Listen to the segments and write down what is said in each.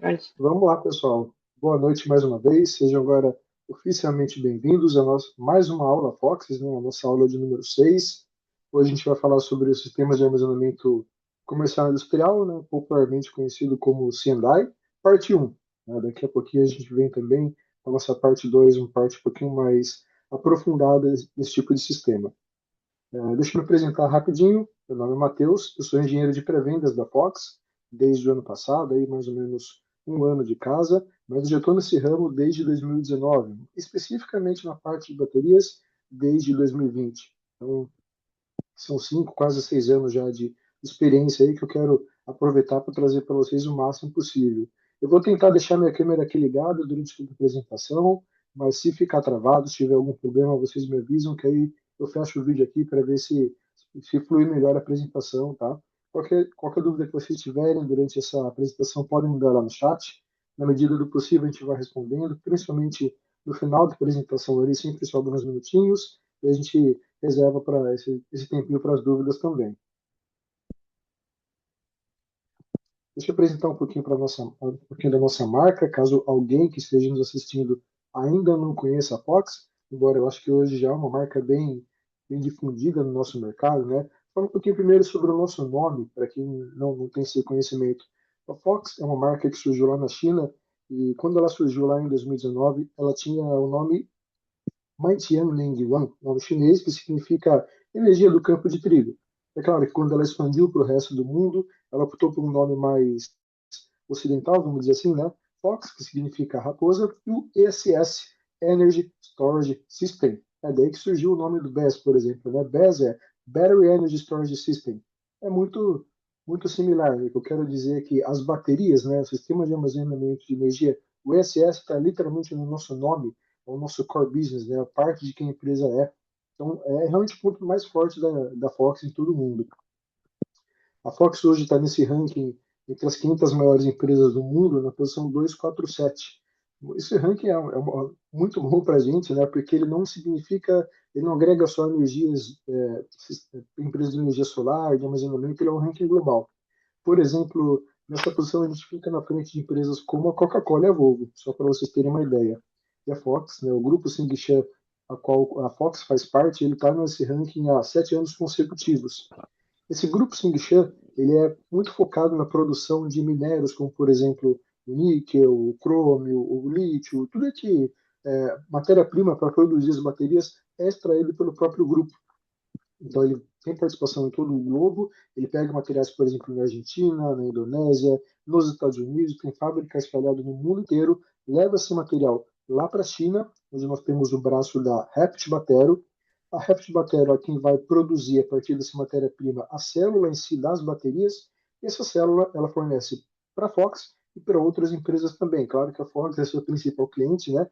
Mas, Vamos lá, pessoal. Boa noite mais uma vez. Sejam agora oficialmente bem-vindos a mais uma aula Foxes, né? A nossa aula de número 6. Hoje a gente vai falar sobre os sistemas de armazenamento comercial industrial, né? Popularmente conhecido como C&I, parte 1. Né? Daqui a pouquinho a gente vem também com a nossa parte 2, uma parte um pouquinho mais aprofundada nesse tipo de sistema. Deixa eu me apresentar rapidinho. Meu nome é Matheus, eu sou engenheiro de pré-vendas da Fox desde o ano passado, aí mais ou menos um ano de casa, mas eu já estou nesse ramo desde 2019, especificamente na parte de baterias desde 2020. Então, são 5, quase 6 anos já de experiência aí que eu quero aproveitar para trazer para vocês o máximo possível. Eu vou tentar deixar minha câmera aqui ligada durante toda a apresentação, mas se ficar travado, se tiver algum problema, vocês me avisam que aí eu fecho o vídeo aqui para ver se flui melhor a apresentação, tá? Qualquer dúvida que vocês tiverem durante essa apresentação, podem mandar lá no chat. Na medida do possível, a gente vai respondendo, principalmente no final da apresentação, ali sempre sobram uns minutinhos, e a gente reserva para esse tempinho para as dúvidas também. Deixa eu apresentar um pouquinho um pouquinho da nossa marca, caso alguém que esteja nos assistindo ainda não conheça a Fox, embora eu acho que hoje já é uma marca bem difundida no nosso mercado, né? Fala um pouquinho primeiro sobre o nosso nome, para quem não tem esse conhecimento. A Fox é uma marca que surgiu lá na China e quando ela surgiu lá em 2019, ela tinha o nome Maitian Ling Wan, nome chinês que significa energia do campo de trigo. É claro que quando ela expandiu para o resto do mundo, ela optou por um nome mais ocidental, vamos dizer assim, né? Fox, que significa raposa, e o ESS, Energy Storage System. É daí que surgiu o nome do BES, por exemplo, né? BES é Battery Energy Storage System. É muito similar, né? O que eu quero dizer é que as baterias, né, o sistema de armazenamento de energia, o ESS está literalmente no nosso nome, é o nosso core business, né, a parte de quem a empresa é. Então, é realmente o ponto mais forte da Fox em todo o mundo. A Fox hoje está nesse ranking entre as 500 maiores empresas do mundo, na posição 247. Esse ranking muito bom para a gente, né, porque ele não significa, ele não agrega só energias, empresas de energia solar, de armazenamento, ele é um ranking global. Por exemplo, nessa posição a gente fica na frente de empresas como a Coca-Cola e a Volvo, só para vocês terem uma ideia. E a Fox, né, o grupo Tsingshan, a qual a Fox faz parte, ele está nesse ranking há 7 anos consecutivos. Esse grupo Tsingshan, ele é muito focado na produção de minérios, como por exemplo o níquel, o crômio, o lítio, tudo que matéria-prima para produzir as baterias é extraído pelo próprio grupo. Então, ele tem participação em todo o globo. Ele pega materiais, por exemplo, na Argentina, na Indonésia, nos Estados Unidos, tem fábricas espalhadas no mundo inteiro. Leva esse material lá para a China, onde nós temos o braço da Rept Batero. A Rept Batero é quem vai produzir, a partir dessa matéria-prima, a célula em si das baterias. E essa célula ela fornece para a Fox e para outras empresas também. Claro que a Fox é a sua principal cliente, né?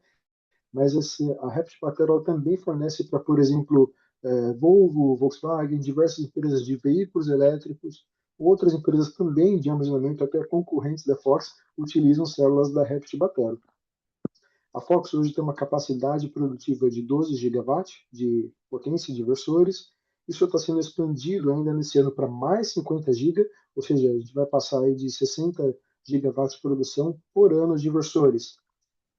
Mas a Repsol Paterol também fornece para, por exemplo, Volvo, Volkswagen, diversas empresas de veículos elétricos, outras empresas também de armazenamento, até concorrentes da Fox, utilizam células da Repsol Batero. A Fox hoje tem uma capacidade produtiva de 12 gigawatts de potência de inversores. Isso está sendo expandido ainda nesse ano para mais 50 GB, ou seja, a gente vai passar aí de 60 gigawatts de produção por ano de inversores.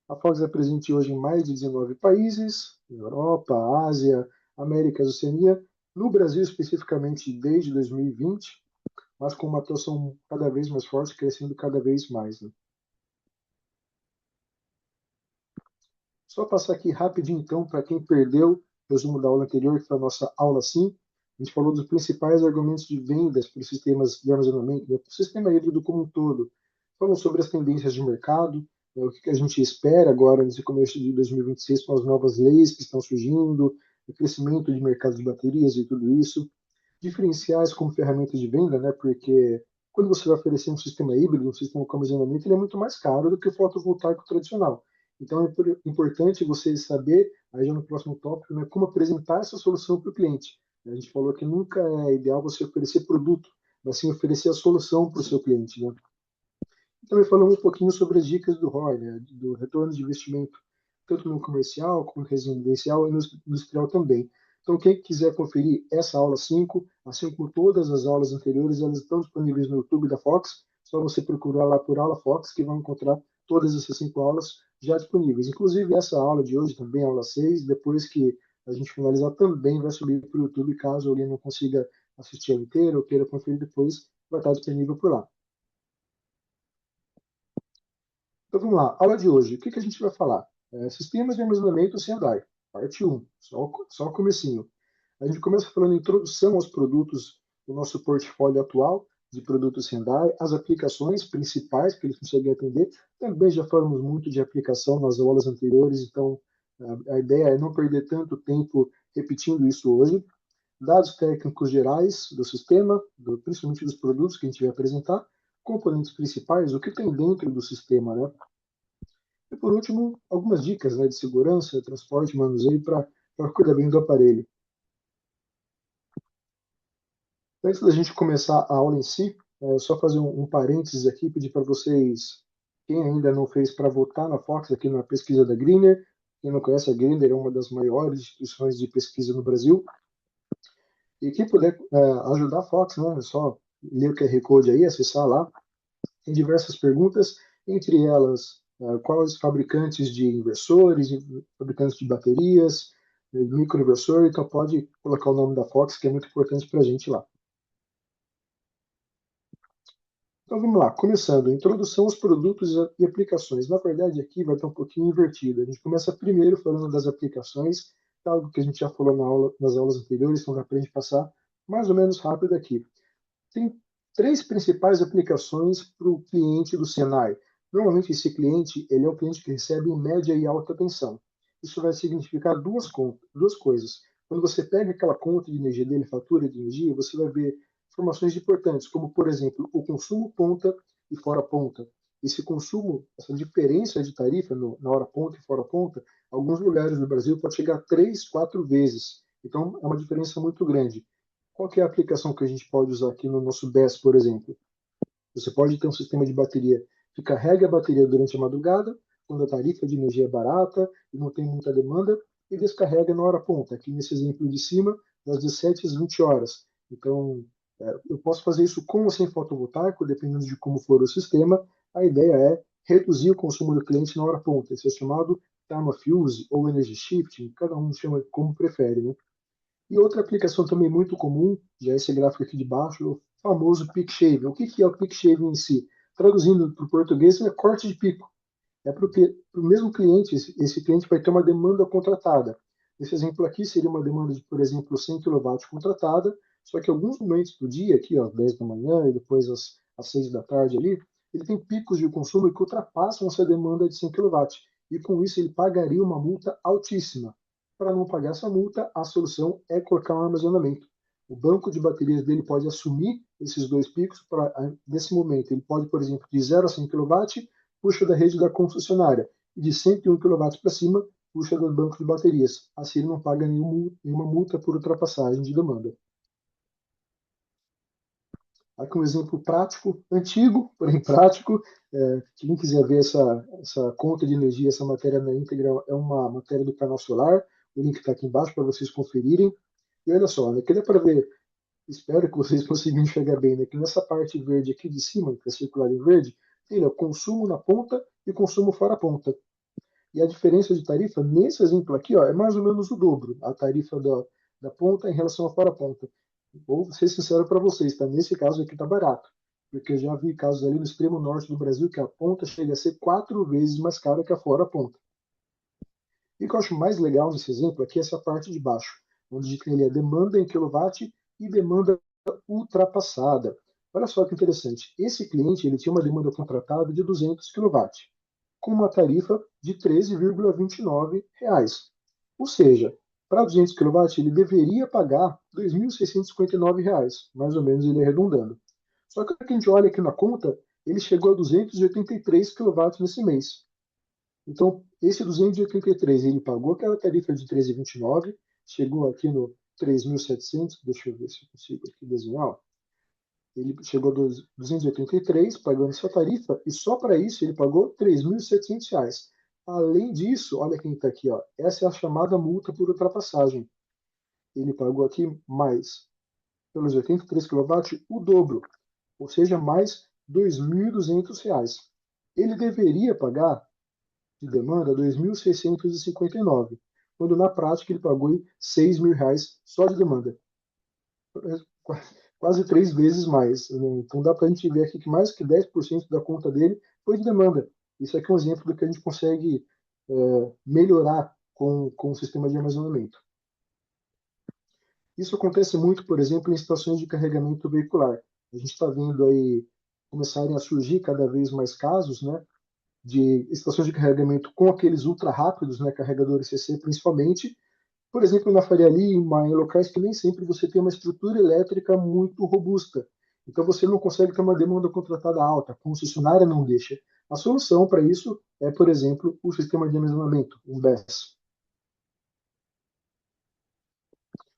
A Fox é presente hoje em mais de 19 países, Europa, Ásia, América e Oceania, no Brasil especificamente desde 2020, mas com uma atuação cada vez mais forte, crescendo cada vez mais. Né? Só passar aqui rapidinho então, para quem perdeu o resumo da aula anterior, que foi a nossa aula 5, a gente falou dos principais argumentos de vendas para os sistemas de armazenamento, né, para o sistema híbrido como um todo. Falamos sobre as tendências de mercado, o que a gente espera agora nesse começo de 2026 com as novas leis que estão surgindo, o crescimento de mercado de baterias e tudo isso. Diferenciais como ferramenta de venda, né, porque quando você vai oferecer um sistema híbrido, um sistema com armazenamento, ele é muito mais caro do que o fotovoltaico tradicional. Então, é importante você saber, aí já no próximo tópico, né, como apresentar essa solução para o cliente. A gente falou que nunca é ideal você oferecer produto, mas sim oferecer a solução para o seu cliente. Né? E também falamos um pouquinho sobre as dicas do ROI, né, do retorno de investimento, tanto no comercial, como no residencial e no industrial também. Então, quem quiser conferir essa aula 5, assim como todas as aulas anteriores, elas estão disponíveis no YouTube da Fox. só você procurar lá por aula Fox que vai encontrar todas essas 5 aulas já disponíveis. Inclusive, essa aula de hoje também, aula 6, depois que a gente finalizar, também vai subir para o YouTube, caso alguém não consiga assistir ela inteira ou queira conferir depois, vai estar disponível por lá. Então vamos lá, aula de hoje, o que, que a gente vai falar? Sistemas de armazenamento Sendai, parte 1, só o comecinho. A gente começa falando introdução aos produtos do nosso portfólio atual de produtos Sendai, as aplicações principais que eles conseguem atender. Também já falamos muito de aplicação nas aulas anteriores, então a ideia é não perder tanto tempo repetindo isso hoje. Dados técnicos gerais do sistema, principalmente dos produtos que a gente vai apresentar, componentes principais, o que tem dentro do sistema, né? E por último, algumas dicas, né, de segurança, transporte, manuseio para cuidar bem do aparelho. Antes da gente começar a aula em si, só fazer um parênteses aqui, pedir para vocês, quem ainda não fez, para votar na Fox aqui na pesquisa da Greener. Quem não conhece, a Greener é uma das maiores instituições de pesquisa no Brasil. E quem puder ajudar a Fox, né, é só ler o QR Code aí, acessar lá. Tem diversas perguntas, entre elas, quais fabricantes de inversores, fabricantes de baterias, microinversor, então pode colocar o nome da Fox, que é muito importante para a gente lá. Então vamos lá, começando, introdução aos produtos e aplicações. Na verdade, aqui vai estar um pouquinho invertido. A gente começa primeiro falando das aplicações, algo que a gente já falou nas aulas anteriores, então dá para a gente passar mais ou menos rápido aqui. Tem três principais aplicações para o cliente do Senai. Normalmente esse cliente ele é um cliente que recebe média e alta tensão. Isso vai significar duas coisas. Quando você pega aquela conta de energia dele, fatura de energia, você vai ver informações importantes, como por exemplo o consumo ponta e fora ponta. Esse consumo, essa diferença de tarifa na hora ponta e fora ponta, alguns lugares do Brasil pode chegar a 3, 4 vezes. Então é uma diferença muito grande. Qual que é a aplicação que a gente pode usar aqui no nosso BES, por exemplo? Você pode ter um sistema de bateria que carrega a bateria durante a madrugada, quando a tarifa de energia é barata e não tem muita demanda, e descarrega na hora ponta, aqui nesse exemplo de cima, das 17 às 20 horas. Então, eu posso fazer isso com ou sem fotovoltaico, dependendo de como for o sistema. A ideia é reduzir o consumo do cliente na hora ponta. Isso é chamado time of use ou energy shifting, cada um chama como prefere, né? E outra aplicação também muito comum, já esse gráfico aqui de baixo, é o famoso peak shaving. O que é o peak shaving em si? Traduzindo para o português, é corte de pico. É porque para o mesmo cliente, esse cliente vai ter uma demanda contratada. Esse exemplo aqui seria uma demanda de, por exemplo, 100 kW contratada, só que em alguns momentos do dia, aqui, ó, 10 da manhã e depois às 6 da tarde ali, ele tem picos de consumo que ultrapassam essa demanda de 100 kW. E com isso ele pagaria uma multa altíssima. Para não pagar essa multa, a solução é colocar um armazenamento. O banco de baterias dele pode assumir esses dois picos. Nesse momento, ele pode, por exemplo, de 0 a 100 kW, puxa da rede da concessionária. E de 101 kW para cima, puxa do banco de baterias. Assim ele não paga nenhuma multa por ultrapassagem de demanda. Aqui um exemplo prático, antigo, porém prático. Quem quiser ver essa conta de energia, essa matéria na íntegra, é uma matéria do canal Solar. O link está aqui embaixo para vocês conferirem. E olha só, né, que dá para ver, espero que vocês consigam enxergar bem, né, que nessa parte verde aqui de cima, que é circular em verde, tem o consumo na ponta e consumo fora a ponta. E a diferença de tarifa, nesse exemplo aqui, ó, é mais ou menos o dobro, a tarifa da ponta em relação à fora ponta. Vou ser sincero para vocês, tá? Nesse caso aqui tá barato, porque eu já vi casos ali no extremo norte do Brasil que a ponta chega a ser 4 vezes mais cara que a fora ponta. E o que eu acho mais legal nesse exemplo aqui é essa parte de baixo, onde tem ali a demanda em quilowatt e demanda ultrapassada. Olha só que interessante. Esse cliente ele tinha uma demanda contratada de 200 kW, com uma tarifa de R$ 13,29. Ou seja, para 200 kW ele deveria pagar R$ 2.659, mais ou menos ele arredondando. Só que a gente olha aqui na conta, ele chegou a 283 kW nesse mês. Então, esse 283, ele pagou aquela tarifa de 13,29, chegou aqui no 3.700, deixa eu ver se eu consigo aqui desenhar. Ele chegou a 283, pagando essa tarifa, e só para isso ele pagou R$ 3.700. Além disso, olha quem está aqui, ó, essa é a chamada multa por ultrapassagem. Ele pagou aqui mais, pelos 83 kW, o dobro, ou seja, mais R$ 2.200. Ele deveria pagar de demanda 2.659, quando na prática ele pagou R$ 6.000 só de demanda. Quase 3 vezes mais, né? Então dá para a gente ver aqui que mais que 10% da conta dele foi de demanda. Isso aqui é um exemplo do que a gente consegue melhorar com o sistema de armazenamento. Isso acontece muito, por exemplo, em estações de carregamento veicular. A gente está vendo aí começarem a surgir cada vez mais casos, né, de estações de carregamento com aqueles ultra rápidos, né, carregadores CC principalmente, por exemplo, na Faria Lima, em locais que nem sempre você tem uma estrutura elétrica muito robusta. Então você não consegue ter uma demanda contratada alta, a concessionária não deixa. A solução para isso é, por exemplo, o sistema de armazenamento, um BESS.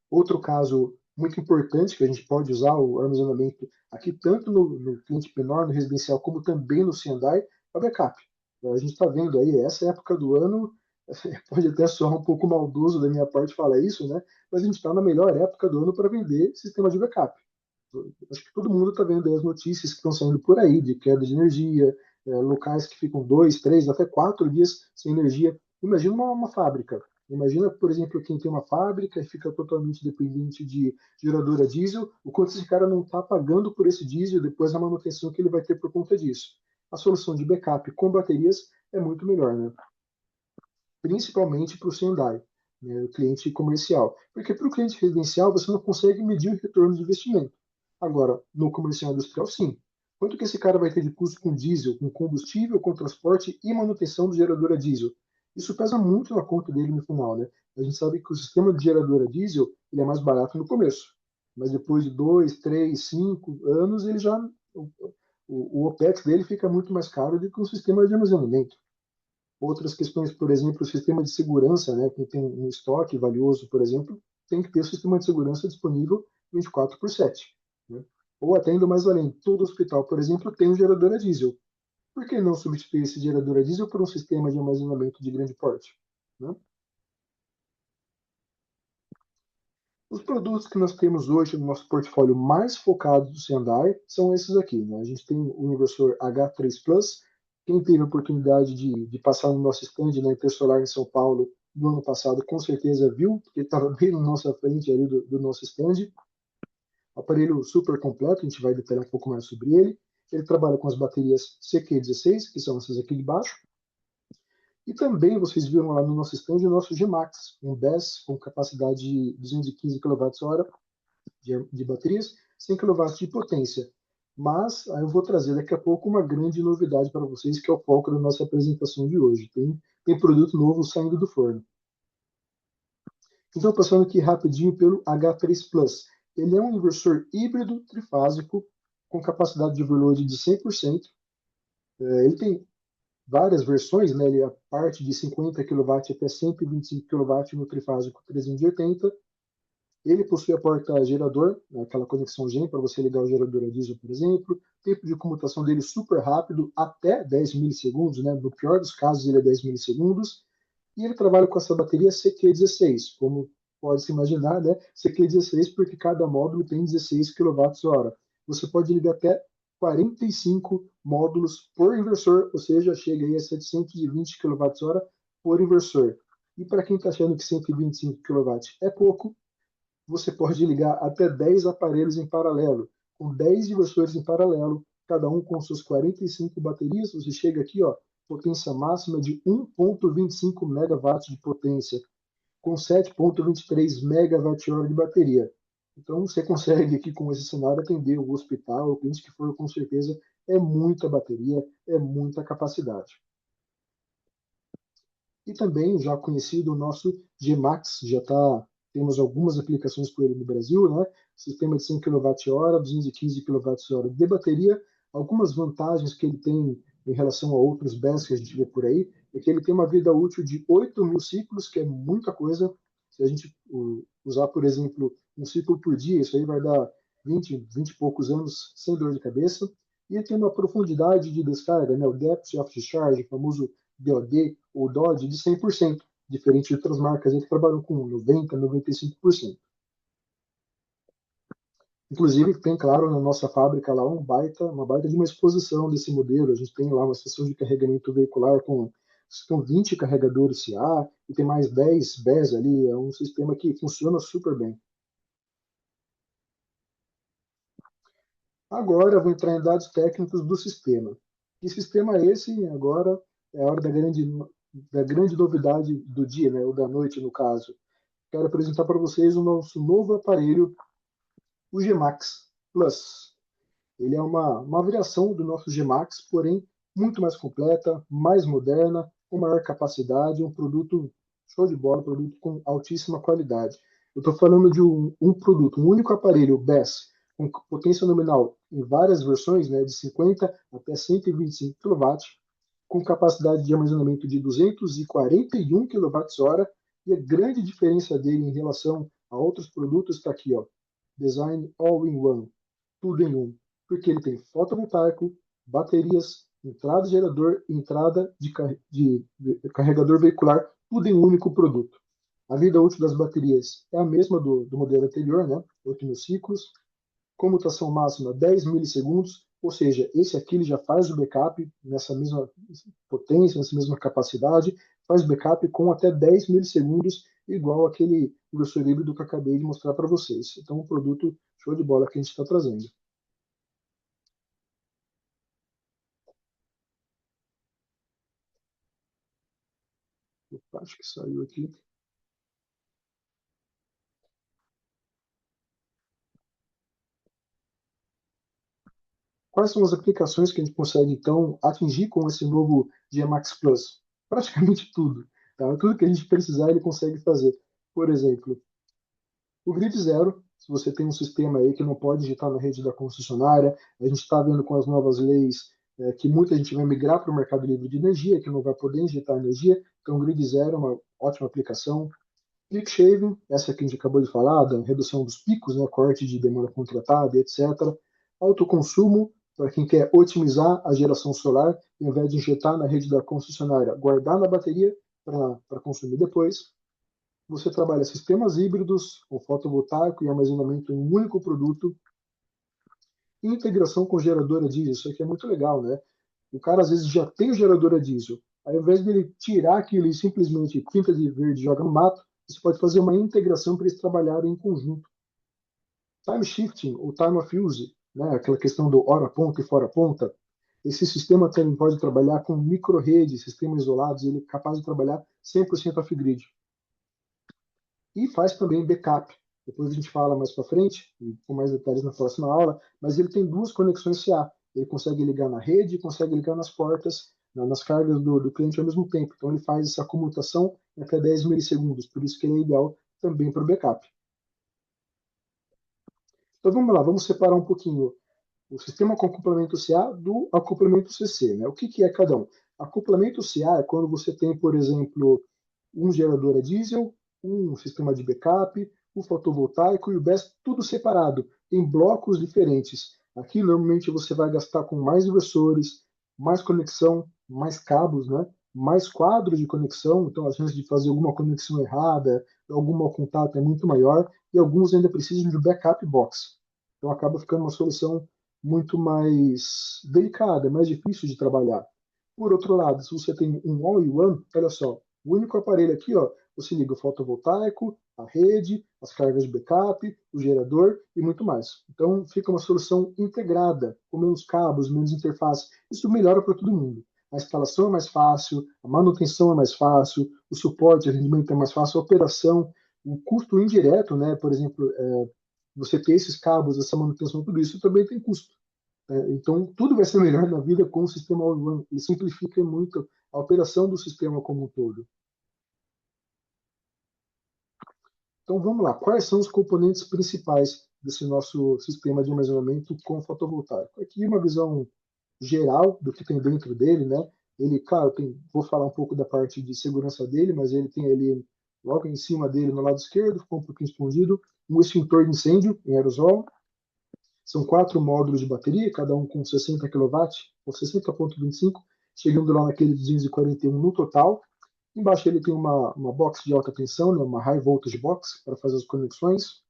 Outro caso muito importante que a gente pode usar o armazenamento aqui, tanto no cliente menor, no residencial, como também no Sendai, é o backup. A gente está vendo aí, essa época do ano, pode até soar um pouco maldoso da minha parte falar isso, né? Mas a gente está na melhor época do ano para vender sistema de backup. Acho que todo mundo está vendo aí as notícias que estão saindo por aí de queda de energia, locais que ficam 2, 3, até 4 dias sem energia. Imagina uma fábrica. Imagina, por exemplo, quem tem uma fábrica e fica totalmente dependente de geradora diesel, o quanto esse cara não está pagando por esse diesel depois da manutenção que ele vai ter por conta disso. A solução de backup com baterias é muito melhor, né? Principalmente para o Sendai, né, o cliente comercial. Porque para o cliente residencial você não consegue medir o retorno de investimento. Agora, no comercial industrial, sim. Quanto que esse cara vai ter de custo com diesel, com combustível, com transporte e manutenção do gerador a diesel? Isso pesa muito na conta dele no final, né? A gente sabe que o sistema de gerador a diesel ele é mais barato no começo, mas depois de 2, 3, 5 anos ele já o OPEX dele fica muito mais caro do que um sistema de armazenamento. Outras questões, por exemplo, o sistema de segurança, né? Quem tem um estoque valioso, por exemplo, tem que ter o sistema de segurança disponível 24/7. Né? Ou até indo mais além, todo hospital, por exemplo, tem um gerador a diesel. Por que não substituir esse gerador a diesel por um sistema de armazenamento de grande porte? Né? Os produtos que nós temos hoje no nosso portfólio mais focados do Sendai são esses aqui. Né? A gente tem o inversor H3 Plus. Quem teve a oportunidade de passar no nosso stand na Intersolar em São Paulo no ano passado, com certeza viu, porque estava bem na nossa frente ali do nosso stand. Aparelho super completo, a gente vai detalhar um pouco mais sobre ele. Ele trabalha com as baterias CQ16, que são essas aqui de baixo, e também vocês viram lá no nosso stand o nosso G-Max, um BESS com capacidade de 215 kWh de baterias, 100 kW de potência. Mas aí eu vou trazer daqui a pouco uma grande novidade para vocês, que é o foco da nossa apresentação de hoje. Tem produto novo saindo do forno. Então, passando aqui rapidinho pelo H3 Plus. Ele é um inversor híbrido trifásico com capacidade de overload de 100%. Ele tem várias versões, né? Ele parte de 50 kW até 125 kW no trifásico 380. Ele possui a porta gerador, né, aquela conexão GEM para você ligar o gerador a diesel, por exemplo. Tempo de comutação dele super rápido, até 10 milissegundos, né? No pior dos casos, ele é 10 milissegundos. E ele trabalha com essa bateria CQ16, como pode se imaginar, né? CQ16 porque cada módulo tem 16 kWh. Você pode ligar até 45 módulos por inversor, ou seja, chega aí a 720 kWh por inversor. E para quem está achando que 125 kW é pouco, você pode ligar até 10 aparelhos em paralelo, com 10 inversores em paralelo, cada um com suas 45 baterias, você chega aqui, ó, potência máxima de 1,25 megawatts de potência, com 7,23 megawatt-hora de bateria. Então, você consegue aqui, com esse cenário, atender o hospital, o cliente que for, com certeza, é muita bateria, é muita capacidade. E também, já conhecido, o nosso Gmax, temos algumas aplicações por ele no Brasil, né? Sistema de 100 kWh, 215 kWh de bateria. Algumas vantagens que ele tem em relação a outros BESS que a gente vê por aí, é que ele tem uma vida útil de 8.000 ciclos, que é muita coisa. Se a gente usar, por exemplo, um ciclo por dia, isso aí vai dar 20 e poucos anos sem dor de cabeça. E ele tem uma profundidade de descarga, né? O Depth of Discharge, o famoso DOD ou DOD, de 100%, diferente de outras marcas que trabalham com 90%, 95%. Inclusive, tem, claro, na nossa fábrica lá uma baita de uma exposição desse modelo. A gente tem lá uma estação de carregamento veicular com 20 carregadores CA e tem mais 10 BES ali. É um sistema que funciona super bem. Agora eu vou entrar em dados técnicos do sistema. Que sistema é esse? Agora é a hora da grande novidade do dia, né, ou da noite, no caso. Quero apresentar para vocês o nosso novo aparelho, o Gmax Plus. Ele é uma variação do nosso Gmax, porém muito mais completa, mais moderna, com maior capacidade, um produto show de bola, um produto com altíssima qualidade. Eu estou falando de um produto, um único aparelho BESS, com potência nominal em várias versões, né, de 50 até 125 kW, com capacidade de armazenamento de 241 kWh, e a grande diferença dele em relação a outros produtos está aqui, ó, Design All-in-One, tudo em um, porque ele tem fotovoltaico, baterias, entrada de gerador e entrada de carregador veicular, tudo em um único produto. A vida útil das baterias é a mesma do modelo anterior, né? 8.000 ciclos. Comutação máxima 10 milissegundos, ou seja, esse aqui ele já faz o backup nessa mesma potência, nessa mesma capacidade, faz o backup com até 10 milissegundos, igual aquele inversor híbrido que eu acabei de mostrar para vocês. Então, um produto show de bola que a gente está trazendo. Acho que saiu aqui. Quais são as aplicações que a gente consegue, então, atingir com esse novo GMAX Plus? Praticamente tudo. Tá? Tudo que a gente precisar, ele consegue fazer. Por exemplo, o Grid Zero, se você tem um sistema aí que não pode digitar na rede da concessionária, a gente está vendo com as novas leis que muita gente vai migrar para o mercado livre de energia, que não vai poder injetar energia, então o Grid Zero é uma ótima aplicação. Peak shaving, essa que a gente acabou de falar, da redução dos picos, né, corte de demanda contratada, etc. Autoconsumo, para quem quer otimizar a geração solar, ao invés de injetar na rede da concessionária, guardar na bateria para consumir depois. Você trabalha sistemas híbridos, com fotovoltaico e armazenamento em um único produto, e integração com geradora diesel. Isso aqui é muito legal, né? O cara às vezes já tem o gerador a diesel. Aí, ao invés dele tirar aquilo e simplesmente pinta de verde e joga no mato, você pode fazer uma integração para eles trabalharem em conjunto. Time shifting, ou time of use, né, aquela questão do hora ponta e fora ponta, esse sistema também pode trabalhar com micro-redes, sistemas isolados, ele é capaz de trabalhar 100% off-grid. E faz também backup. Depois a gente fala mais para frente, com mais detalhes na próxima aula, mas ele tem duas conexões CA. Ele consegue ligar na rede e consegue ligar nas portas, nas cargas do cliente ao mesmo tempo. Então ele faz essa comutação em até 10 milissegundos, por isso que ele é ideal também para o backup. Então vamos lá, vamos separar um pouquinho o sistema com acoplamento CA do acoplamento CC. Né? O que é cada um? Acoplamento CA é quando você tem, por exemplo, um gerador a diesel, um sistema de backup, o fotovoltaico e o BESS, tudo separado, em blocos diferentes. Aqui, normalmente, você vai gastar com mais inversores, mais conexão, mais cabos, né? Mais quadros de conexão, então a chance de fazer alguma conexão errada, algum mau contato é muito maior, e alguns ainda precisam de backup box. Então acaba ficando uma solução muito mais delicada, mais difícil de trabalhar. Por outro lado, se você tem um all-in-one, olha só, o único aparelho aqui, ó, você liga o fotovoltaico, a rede, as cargas de backup, o gerador e muito mais. Então fica uma solução integrada, com menos cabos, menos interface. Isso melhora para todo mundo. A instalação é mais fácil, a manutenção é mais fácil, o suporte, o rendimento é mais fácil, a operação, o custo indireto, né? Por exemplo, você ter esses cabos, essa manutenção, tudo isso também tem custo. Então, tudo vai ser melhor na vida com o sistema all-in-one. Ele simplifica muito a operação do sistema como um todo. Então, vamos lá. Quais são os componentes principais desse nosso sistema de armazenamento com fotovoltaico? Aqui uma visão geral do que tem dentro dele, né? Ele, claro, vou falar um pouco da parte de segurança dele, mas ele tem ali, logo em cima dele, no lado esquerdo, ficou um pouquinho escondido, um extintor de incêndio em aerosol. São 4 módulos de bateria, cada um com 60 kW, ou 60,25, chegando lá naquele 241 no total. Embaixo ele tem uma box de alta tensão, né, uma high voltage box, para fazer as conexões.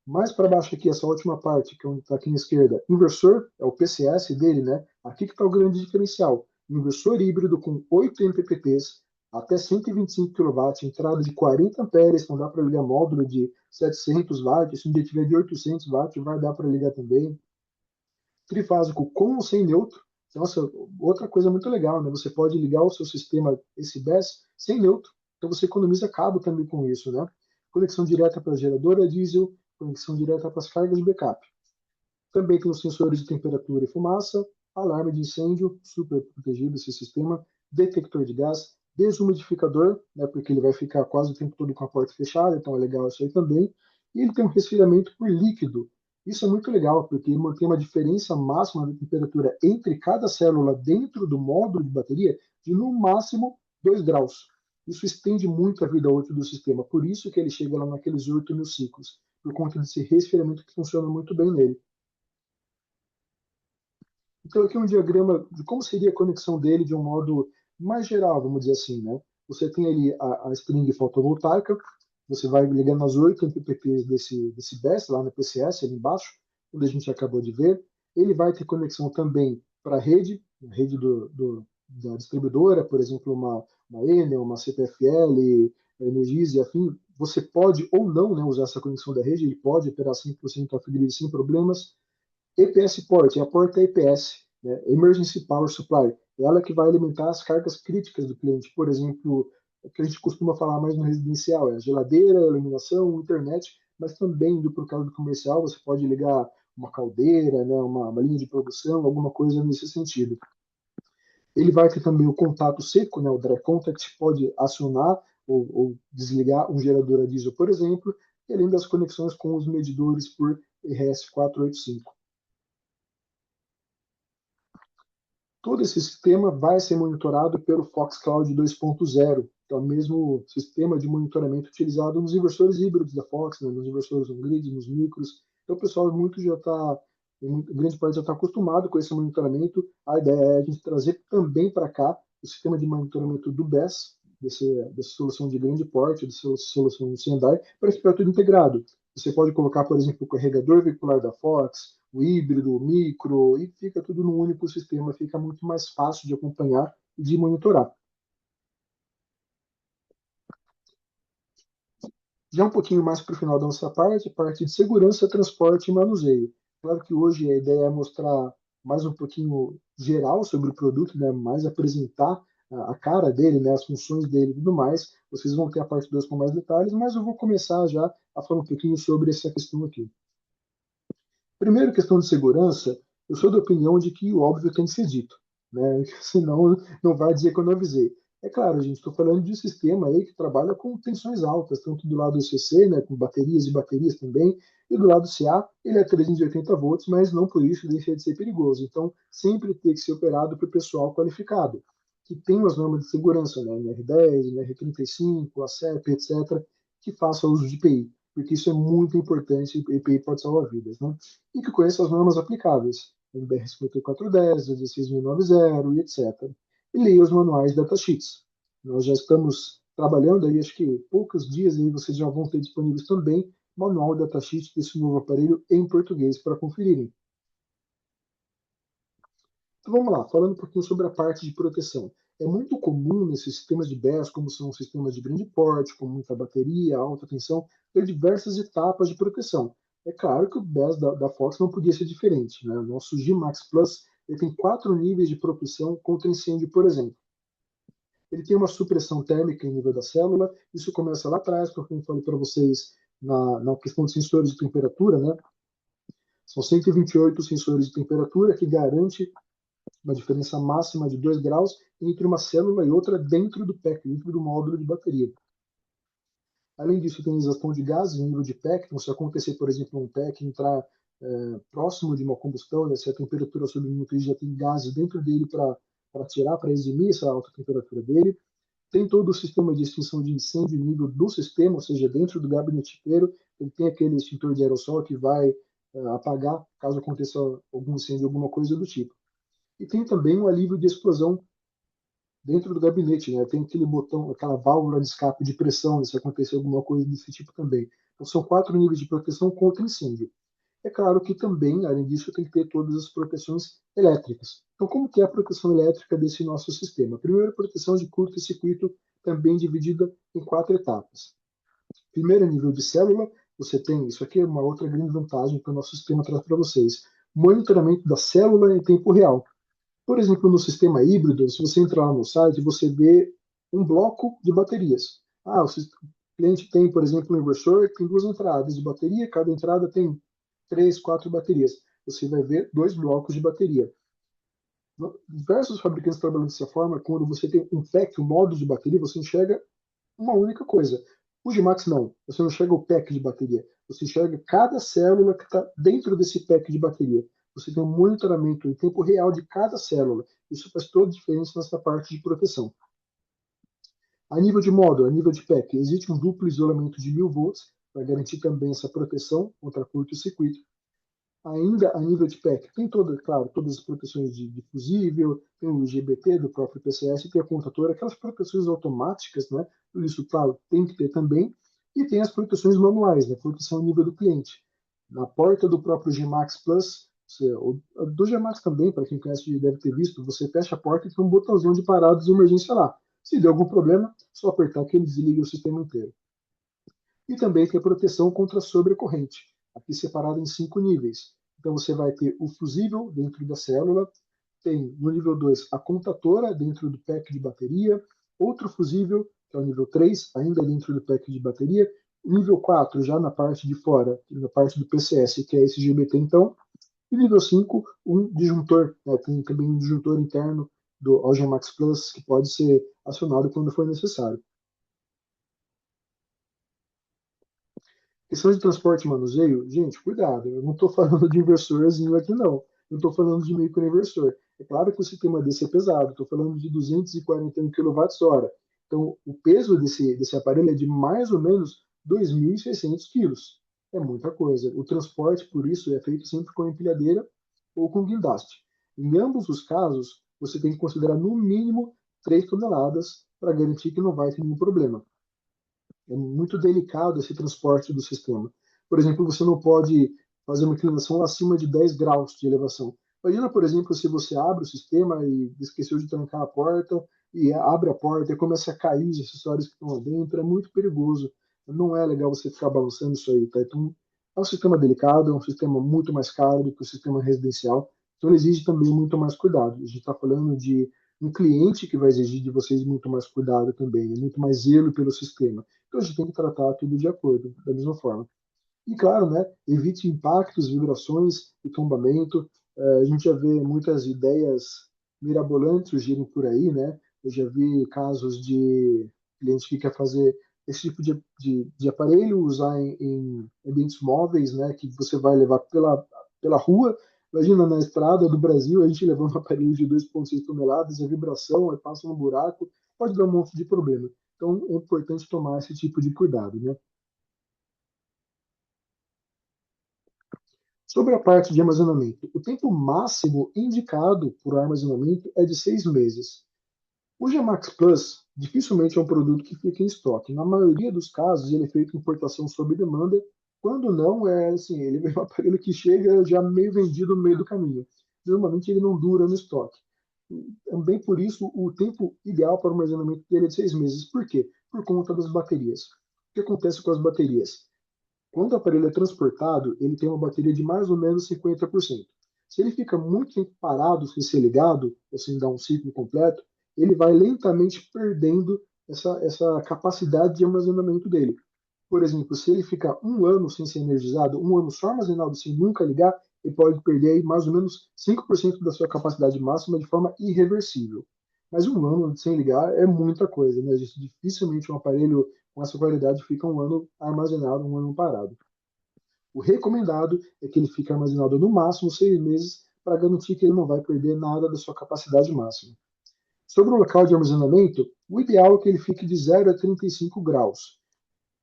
Mais para baixo aqui, essa última parte, que está aqui na esquerda, inversor, é o PCS dele, né? Aqui que está o grande diferencial. Inversor híbrido com 8 MPPTs, até 125 kW, entrada de 40 amperes, então dá para ligar módulo de 700 watts, se um dia tiver de 800 watts, vai dar para ligar também. Trifásico com ou sem neutro. Nossa, outra coisa muito legal, né? Você pode ligar o seu sistema, esse BESS, sem neutro. Então você economiza cabo também com isso, né? Conexão direta para a geradora diesel, conexão direta para as cargas de backup. Também tem os sensores de temperatura e fumaça, alarme de incêndio, super protegido esse sistema, detector de gás, desumidificador, né, porque ele vai ficar quase o tempo todo com a porta fechada, então é legal isso aí também. E ele tem um resfriamento por líquido. Isso é muito legal, porque ele mantém uma diferença máxima de temperatura entre cada célula dentro do módulo de bateria de no máximo 2 graus. Isso estende muito a vida útil do sistema, por isso que ele chega lá naqueles 8.000 ciclos, por conta desse resfriamento que funciona muito bem nele. Então, aqui é um diagrama de como seria a conexão dele de um modo mais geral, vamos dizer assim, né? Você tem ali a string fotovoltaica, você vai ligando as 8 MPPTs desse BESS lá no PCS, ali embaixo, onde a gente acabou de ver. Ele vai ter conexão também para a rede da distribuidora, por exemplo, uma Enel, uma CPFL, Energisa e afim. Você pode ou não, né, usar essa conexão da rede, ele pode operar 100% off-grid sem problemas. EPS Port é a porta EPS, né? Emergency Power Supply. É ela que vai alimentar as cargas críticas do cliente. Por exemplo, o que a gente costuma falar mais no residencial é a geladeira, a iluminação, internet, mas também indo para o caso do comercial, você pode ligar uma caldeira, né, uma linha de produção, alguma coisa nesse sentido. Ele vai ter também o contato seco, né, o dry contact, pode acionar ou desligar um gerador a diesel, por exemplo, e além das conexões com os medidores por RS485. Todo esse sistema vai ser monitorado pelo Foxcloud 2.0, que é o mesmo sistema de monitoramento utilizado nos inversores híbridos da Fox, né, nos inversores on-grid, nos micros. Então, o pessoal muito já está, em grande parte já está acostumado com esse monitoramento. A ideia é a gente trazer também para cá o sistema de monitoramento do BESS, dessa solução de grande porte, dessa solução Sendai, para ficar tudo integrado. Você pode colocar, por exemplo, o carregador veicular da Fox, o híbrido, o micro, e fica tudo num único sistema, fica muito mais fácil de acompanhar e de monitorar. Já um pouquinho mais para o final da nossa parte, a parte de segurança, transporte e manuseio. Claro que hoje a ideia é mostrar mais um pouquinho geral sobre o produto, né? Mais apresentar a cara dele, né? As funções dele e tudo mais. Vocês vão ter a parte 2 com mais detalhes, mas eu vou começar já a falar um pouquinho sobre essa questão aqui. Primeiro, questão de segurança, eu sou da opinião de que o óbvio tem que ser dito, né? Senão não vai dizer que eu não avisei. É claro, gente, estou falando de um sistema aí que trabalha com tensões altas, tanto do lado do CC, né, com baterias e baterias também, e do lado CA, ele é 380 volts, mas não por isso deixa de ser perigoso. Então, sempre tem que ser operado por pessoal qualificado, que tem as normas de segurança, né, NR10, NR35, ACEP, etc., que faça uso de EPI, porque isso é muito importante, e EPI pode salvar vidas, né? E que conheça as normas aplicáveis, NBR 5410, 16090 e etc. E leia os manuais de datasheets. Nós já estamos trabalhando aí, acho que poucos dias aí vocês já vão ter disponíveis também manual de datasheet desse novo aparelho em português para conferirem. Então vamos lá, falando um pouquinho sobre a parte de proteção. É muito comum nesses sistemas de BESS, como são sistemas de grande porte, com muita bateria, alta tensão, ter diversas etapas de proteção. É claro que o BESS da Fox não podia ser diferente. Né? O nosso G-Max Plus ele tem 4 níveis de proteção contra incêndio, por exemplo. Ele tem uma supressão térmica em nível da célula, isso começa lá atrás, porque eu falei para vocês na questão de sensores de temperatura, né? São 128 sensores de temperatura que garante uma diferença máxima de 2 graus entre uma célula e outra dentro do pack, dentro do módulo de bateria. Além disso, tem ionização de gases em nível de pack, então se acontecer, por exemplo, um pack entrar próximo de uma combustão, né, se a temperatura subir muito, ele já tem gases dentro dele para tirar, para eximir essa alta temperatura dele. Tem todo o sistema de extinção de incêndio em nível do sistema, ou seja, dentro do gabinete inteiro, ele tem aquele extintor de aerossol que vai apagar caso aconteça algum incêndio, alguma coisa do tipo. E tem também um alívio de explosão dentro do gabinete, né? Tem aquele botão, aquela válvula de escape de pressão, se acontecer alguma coisa desse tipo também. Então, são 4 níveis de proteção contra incêndio. É claro que também, além disso, tem que ter todas as proteções elétricas. Então, como que é a proteção elétrica desse nosso sistema? Primeiro, proteção de curto-circuito, também dividida em 4 etapas. Primeiro, nível de célula, você tem, isso aqui é uma outra grande vantagem que o nosso sistema traz para vocês, monitoramento da célula em tempo real. Por exemplo, no sistema híbrido, se você entrar lá no site, você vê um bloco de baterias. O cliente tem, por exemplo, um inversor que tem 2 entradas de bateria, cada entrada tem 3, 4 baterias. Você vai ver 2 blocos de bateria. Diversos fabricantes trabalham dessa forma, quando você tem um pack, um modo de bateria, você enxerga uma única coisa. O Gimax não. Você não enxerga o pack de bateria. Você enxerga cada célula que está dentro desse pack de bateria. Você tem um monitoramento em tempo real de cada célula. Isso faz toda a diferença nessa parte de proteção. A nível de módulo, a nível de pack, existe um duplo isolamento de 1000 volts para garantir também essa proteção contra curto-circuito. Ainda a nível de PEC, tem claro, todas as proteções de fusível, tem o GBT do próprio PCS, tem a contatora, aquelas proteções automáticas, né? Isso, claro, tem que ter também. E tem as proteções manuais, né? Proteção a nível do cliente. Na porta do próprio Gmax Plus, do Gmax também, para quem conhece deve ter visto, você fecha a porta e tem um botãozinho de paradas de emergência lá. Se der algum problema, só apertar que ele desliga o sistema inteiro. E também tem a proteção contra sobrecorrente, aqui separado em 5 níveis. Então você vai ter o fusível dentro da célula, tem no nível 2 a contatora dentro do pack de bateria, outro fusível, que é o nível 3, ainda dentro do pack de bateria, nível 4 já na parte de fora, na parte do PCS, que é esse GBT então, e nível 5, um disjuntor, né? Tem também um disjuntor interno do Algemax Plus, que pode ser acionado quando for necessário. Questão de transporte e manuseio, gente, cuidado, eu não estou falando de inversorzinho aqui, não. Eu estou falando de microinversor. É claro que o sistema desse é pesado, estou falando de 241 kWh. Então, o peso desse aparelho é de mais ou menos 2.600 quilos. É muita coisa. O transporte, por isso, é feito sempre com empilhadeira ou com guindaste. Em ambos os casos, você tem que considerar no mínimo 3 toneladas para garantir que não vai ter nenhum problema. É muito delicado esse transporte do sistema. Por exemplo, você não pode fazer uma inclinação acima de 10 graus de elevação. Imagina, por exemplo, se você abre o sistema e esqueceu de trancar a porta, e abre a porta e começa a cair os acessórios que estão lá dentro, é muito perigoso. Não é legal você ficar balançando isso aí, tá? Então, é um sistema delicado, é um sistema muito mais caro do que o sistema residencial, então ele exige também muito mais cuidado. A gente está falando de um cliente que vai exigir de vocês muito mais cuidado também, muito mais zelo pelo sistema. Então a gente tem que tratar tudo de acordo, da mesma forma. E claro, né, evite impactos, vibrações e tombamento. A gente já vê muitas ideias mirabolantes surgirem por aí, né? Eu já vi casos de cliente que quer fazer esse tipo de aparelho, usar em ambientes móveis, né, que você vai levar pela rua. Imagina, na estrada do Brasil, a gente levando um aparelho de 2,6 toneladas, a vibração, aí passa no buraco, pode dar um monte de problema. Então, é importante tomar esse tipo de cuidado, né? Sobre a parte de armazenamento, o tempo máximo indicado por armazenamento é de 6 meses. O Gemax Plus dificilmente é um produto que fica em estoque. Na maioria dos casos, ele é feito importação sob demanda. Quando não, é assim, ele é um aparelho que chega já meio vendido no meio do caminho. Normalmente ele não dura no estoque. Também por isso, o tempo ideal para o armazenamento dele é de 6 meses. Por quê? Por conta das baterias. O que acontece com as baterias? Quando o aparelho é transportado, ele tem uma bateria de mais ou menos 50%. Se ele fica muito tempo parado sem ser ligado, ou sem dar um ciclo completo, ele vai lentamente perdendo essa capacidade de armazenamento dele. Por exemplo, se ele ficar um ano sem ser energizado, um ano só armazenado sem nunca ligar, ele pode perder aí mais ou menos 5% da sua capacidade máxima de forma irreversível. Mas um ano sem ligar é muita coisa, né? Dificilmente um aparelho com essa qualidade fica um ano armazenado, um ano parado. O recomendado é que ele fique armazenado no máximo 6 meses para garantir que ele não vai perder nada da sua capacidade máxima. Sobre o local de armazenamento, o ideal é que ele fique de 0 a 35 graus.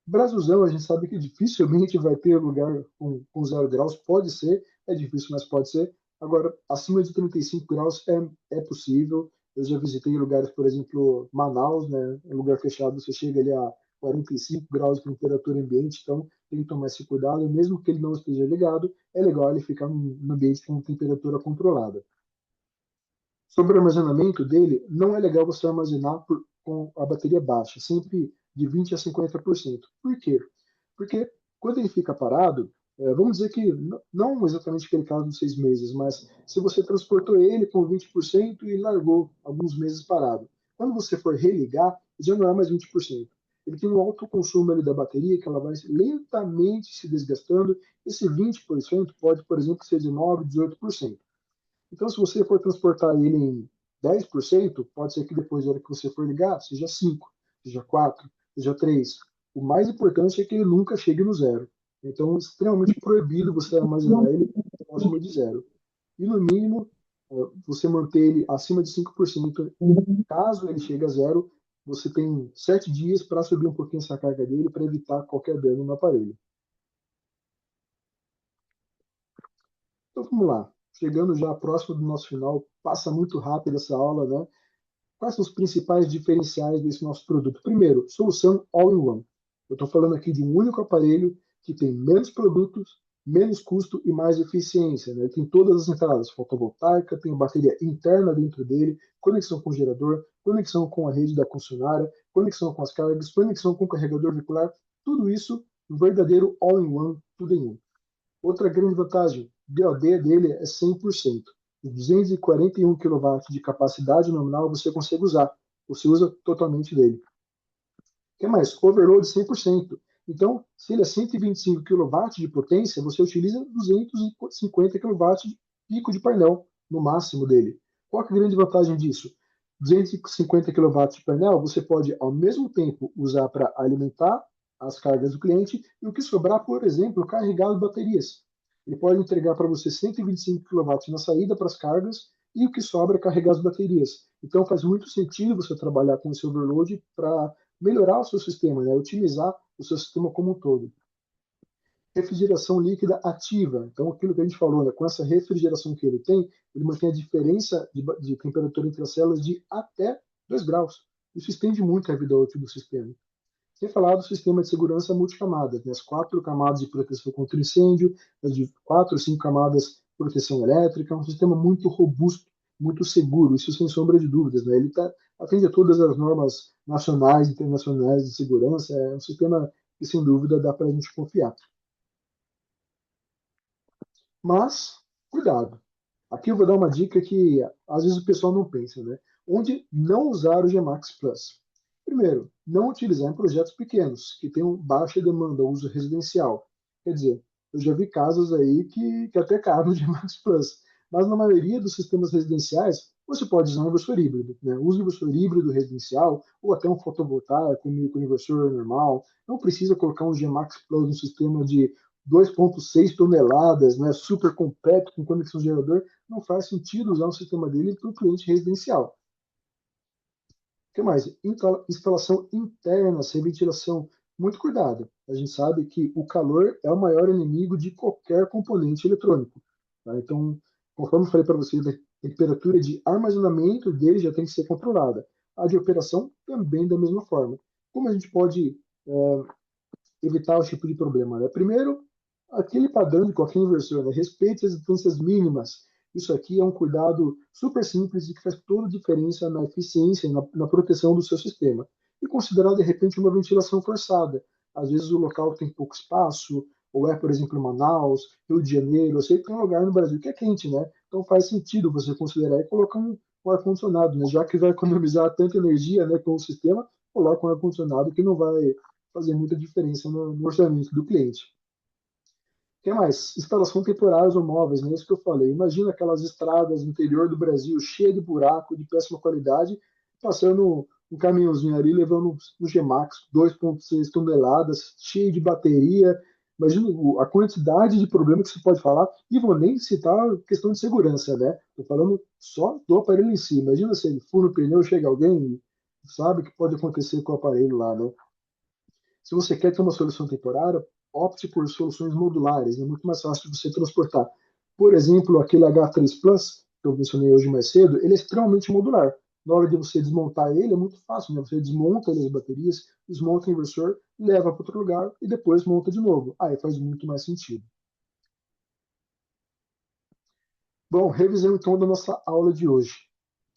Brasilzão, a gente sabe que dificilmente vai ter lugar com 0 graus, pode ser, é difícil, mas pode ser. Agora, acima de 35 graus é possível. Eu já visitei lugares, por exemplo, Manaus, né? Um lugar fechado, você chega ali a 45 graus de temperatura ambiente, então tem que tomar esse cuidado, mesmo que ele não esteja ligado, é legal ele ficar num ambiente com temperatura controlada. Sobre o armazenamento dele, não é legal você armazenar com a bateria baixa, sempre de 20 a 50%. Por quê? Porque quando ele fica parado, vamos dizer que não exatamente aquele caso dos 6 meses, mas se você transportou ele com 20% e largou alguns meses parado, quando você for religar, já não é mais 20%. Ele tem um alto consumo ali da bateria, que ela vai lentamente se desgastando. Esse 20% pode, por exemplo, ser de 9, 18%. Então, se você for transportar ele em 10%, pode ser que depois, na hora que você for ligar, seja 5, seja 4, seja 3. O mais importante é que ele nunca chegue no zero. Então, é extremamente proibido você armazenar ele próximo de zero. E, no mínimo, você manter ele acima de 5%. Caso ele chegue a zero, você tem 7 dias para subir um pouquinho essa carga dele para evitar qualquer dano no aparelho. Então, vamos lá. Chegando já próximo do nosso final, passa muito rápido essa aula, né? Quais são os principais diferenciais desse nosso produto? Primeiro, solução all-in-one. Eu estou falando aqui de um único aparelho que tem menos produtos, menos custo e mais eficiência. Né? Ele tem todas as entradas, fotovoltaica, tem bateria interna dentro dele, conexão com o gerador, conexão com a rede da concessionária, conexão com as cargas, conexão com o carregador veicular, tudo isso um verdadeiro all-in-one, tudo em um. Outra grande vantagem, o DOD dele é 100%. Os 241 kW de capacidade nominal você consegue usar. Você usa totalmente dele. O que mais? Overload 100%. Então, se ele é 125 kW de potência, você utiliza 250 kW de pico de painel no máximo dele. Qual que é a grande vantagem disso? 250 kW de painel você pode, ao mesmo tempo, usar para alimentar as cargas do cliente e o que sobrar, por exemplo, carregar as baterias. Ele pode entregar para você 125 kW na saída para as cargas e o que sobra é carregar as baterias. Então faz muito sentido você trabalhar com esse overload para melhorar o seu sistema, né? Otimizar o seu sistema como um todo. Refrigeração líquida ativa. Então, aquilo que a gente falou, né? Com essa refrigeração que ele tem, ele mantém a diferença de temperatura entre as células de até 2 graus. Isso estende muito a vida útil do sistema. Sem falar do sistema de segurança multicamadas, né? As 4 camadas de proteção contra incêndio, as de 4 ou 5 camadas de proteção elétrica, é um sistema muito robusto, muito seguro, isso sem sombra de dúvidas. Né? Ele atende a todas as normas nacionais e internacionais de segurança, é um sistema que, sem dúvida, dá para a gente confiar. Mas, cuidado. Aqui eu vou dar uma dica que às vezes o pessoal não pensa, né? Onde não usar o Gmax Plus? Primeiro, não utilizar em projetos pequenos, que tenham baixa demanda, uso residencial. Quer dizer, eu já vi casos aí que até cabem o Gmax Plus, mas na maioria dos sistemas residenciais, você pode usar um inversor híbrido, né? Use o inversor híbrido residencial, ou até um fotovoltaico com inversor normal. Não precisa colocar um Gmax Plus no sistema de 2,6 toneladas, né, super completo, com conexão de gerador, não faz sentido usar um sistema dele para o cliente residencial. O que mais? Instalação interna, sem ventilação. Muito cuidado. A gente sabe que o calor é o maior inimigo de qualquer componente eletrônico. Tá? Então, conforme eu falei para vocês, a temperatura de armazenamento dele já tem que ser controlada. A de operação também da mesma forma. Como a gente pode evitar esse tipo de problema? Né? Primeiro, aquele padrão de qualquer inversor, né? Respeite as distâncias mínimas. Isso aqui é um cuidado super simples e que faz toda a diferença na eficiência e na proteção do seu sistema. E considerar, de repente, uma ventilação forçada. Às vezes o local tem pouco espaço, ou é, por exemplo, Manaus, Rio de Janeiro. Eu sei que tem um lugar no Brasil que é quente, né? Então faz sentido você considerar e colocar um ar-condicionado, né? Já que vai economizar tanta energia, né, com o sistema, coloca um ar-condicionado que não vai fazer muita diferença no orçamento do cliente. O que mais? Instalação temporárias ou móveis, né? Isso que eu falei. Imagina aquelas estradas no interior do Brasil cheias de buraco, de péssima qualidade, passando um caminhãozinho ali levando um G-Max 2,6 toneladas, cheio de bateria. Imagina a quantidade de problemas que você pode falar. E vou nem citar a questão de segurança, né? Estou falando só do aparelho em si. Imagina se ele fura o pneu, chega alguém, sabe o que pode acontecer com o aparelho lá, né? Se você quer ter uma solução temporária, opte por soluções modulares. É muito mais fácil de você transportar. Por exemplo, aquele H3 Plus, que eu mencionei hoje mais cedo, ele é extremamente modular. Na hora de você desmontar ele, é muito fácil. Né? Você desmonta as baterias, desmonta o inversor leva para outro lugar e depois monta de novo. Aí faz muito mais sentido. Bom, revisão então da nossa aula de hoje.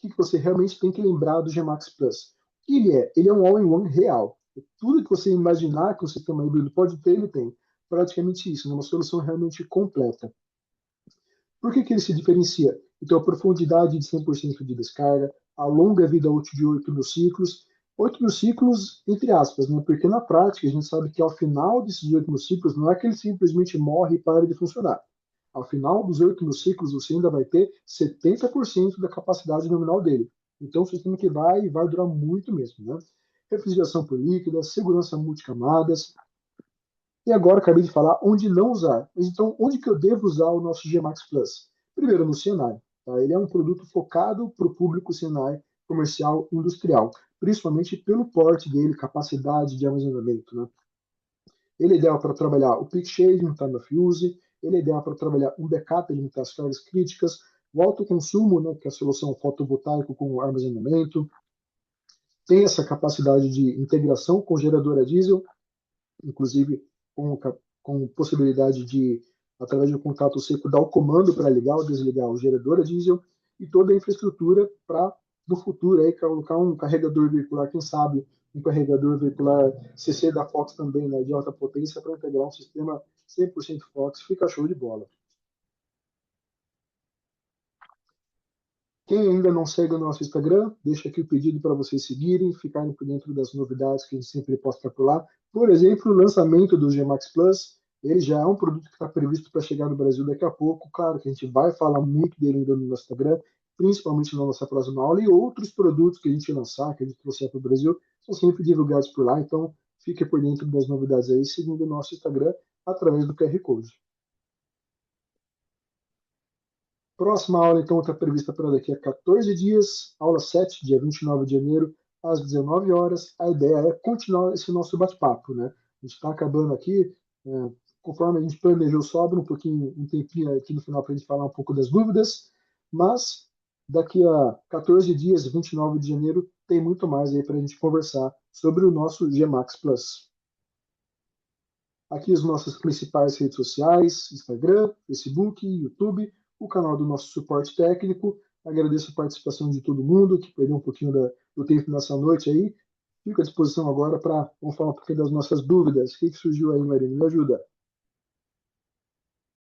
O que você realmente tem que lembrar do Gmax Plus? O que ele é? Ele é um all-in-one real. Tudo que você imaginar que o sistema híbrido pode ter, ele tem. Praticamente isso, né? Uma solução realmente completa. Por que ele se diferencia? Então, a profundidade de 100% de descarga, a longa vida útil de 8 mil ciclos. 8 mil ciclos, entre aspas, né? Porque na prática a gente sabe que ao final desses 8 mil ciclos não é que ele simplesmente morre e para de funcionar. Ao final dos 8 mil ciclos, você ainda vai ter 70% da capacidade nominal dele. Então, é um sistema que vai durar muito mesmo. Né? Refrigeração por líquida, segurança multicamadas, e agora acabei de falar onde não usar. Mas então, onde que eu devo usar o nosso Gmax Plus? Primeiro, no Senai. Tá? Ele é um produto focado para o público Senai comercial industrial, principalmente pelo porte dele, capacidade de armazenamento. Né? Ele é ideal para trabalhar o peak shaving, o time of use, ele é ideal para trabalhar um backup, limitar as cargas críticas, o alto consumo, né, que é a solução fotovoltaico com armazenamento, tem essa capacidade de integração com gerador a diesel, inclusive com, com possibilidade de, através de um contato seco, dar o comando para ligar ou desligar o gerador a diesel e toda a infraestrutura para, no futuro, aí, colocar um carregador veicular, quem sabe, um carregador veicular CC da Fox também, né, de alta potência, para integrar um sistema 100% Fox, fica show de bola. Quem ainda não segue o nosso Instagram, deixa aqui o pedido para vocês seguirem, ficarem por dentro das novidades que a gente sempre posta por lá. Por exemplo, o lançamento do Gmax Plus, ele já é um produto que está previsto para chegar no Brasil daqui a pouco. Claro que a gente vai falar muito dele ainda no nosso Instagram, principalmente na nossa próxima aula, e outros produtos que a gente lançar, que a gente trouxer para o Brasil, são sempre divulgados por lá. Então, fique por dentro das novidades aí, seguindo o nosso Instagram através do QR Code. Próxima aula, então, está prevista para daqui a 14 dias, aula 7, dia 29 de janeiro, às 19 horas. A ideia é continuar esse nosso bate-papo, né? A gente está acabando aqui, conforme a gente planejou, sobra um pouquinho, um tempinho aqui no final para a gente falar um pouco das dúvidas, mas daqui a 14 dias, 29 de janeiro, tem muito mais aí para a gente conversar sobre o nosso Gmax Plus. Aqui as nossas principais redes sociais, Instagram, Facebook, YouTube, o canal do nosso suporte técnico. Agradeço a participação de todo mundo que perdeu um pouquinho do tempo nessa noite aí. Fico à disposição agora para vamos falar um pouquinho das nossas dúvidas. O que surgiu aí, Marina? Me ajuda.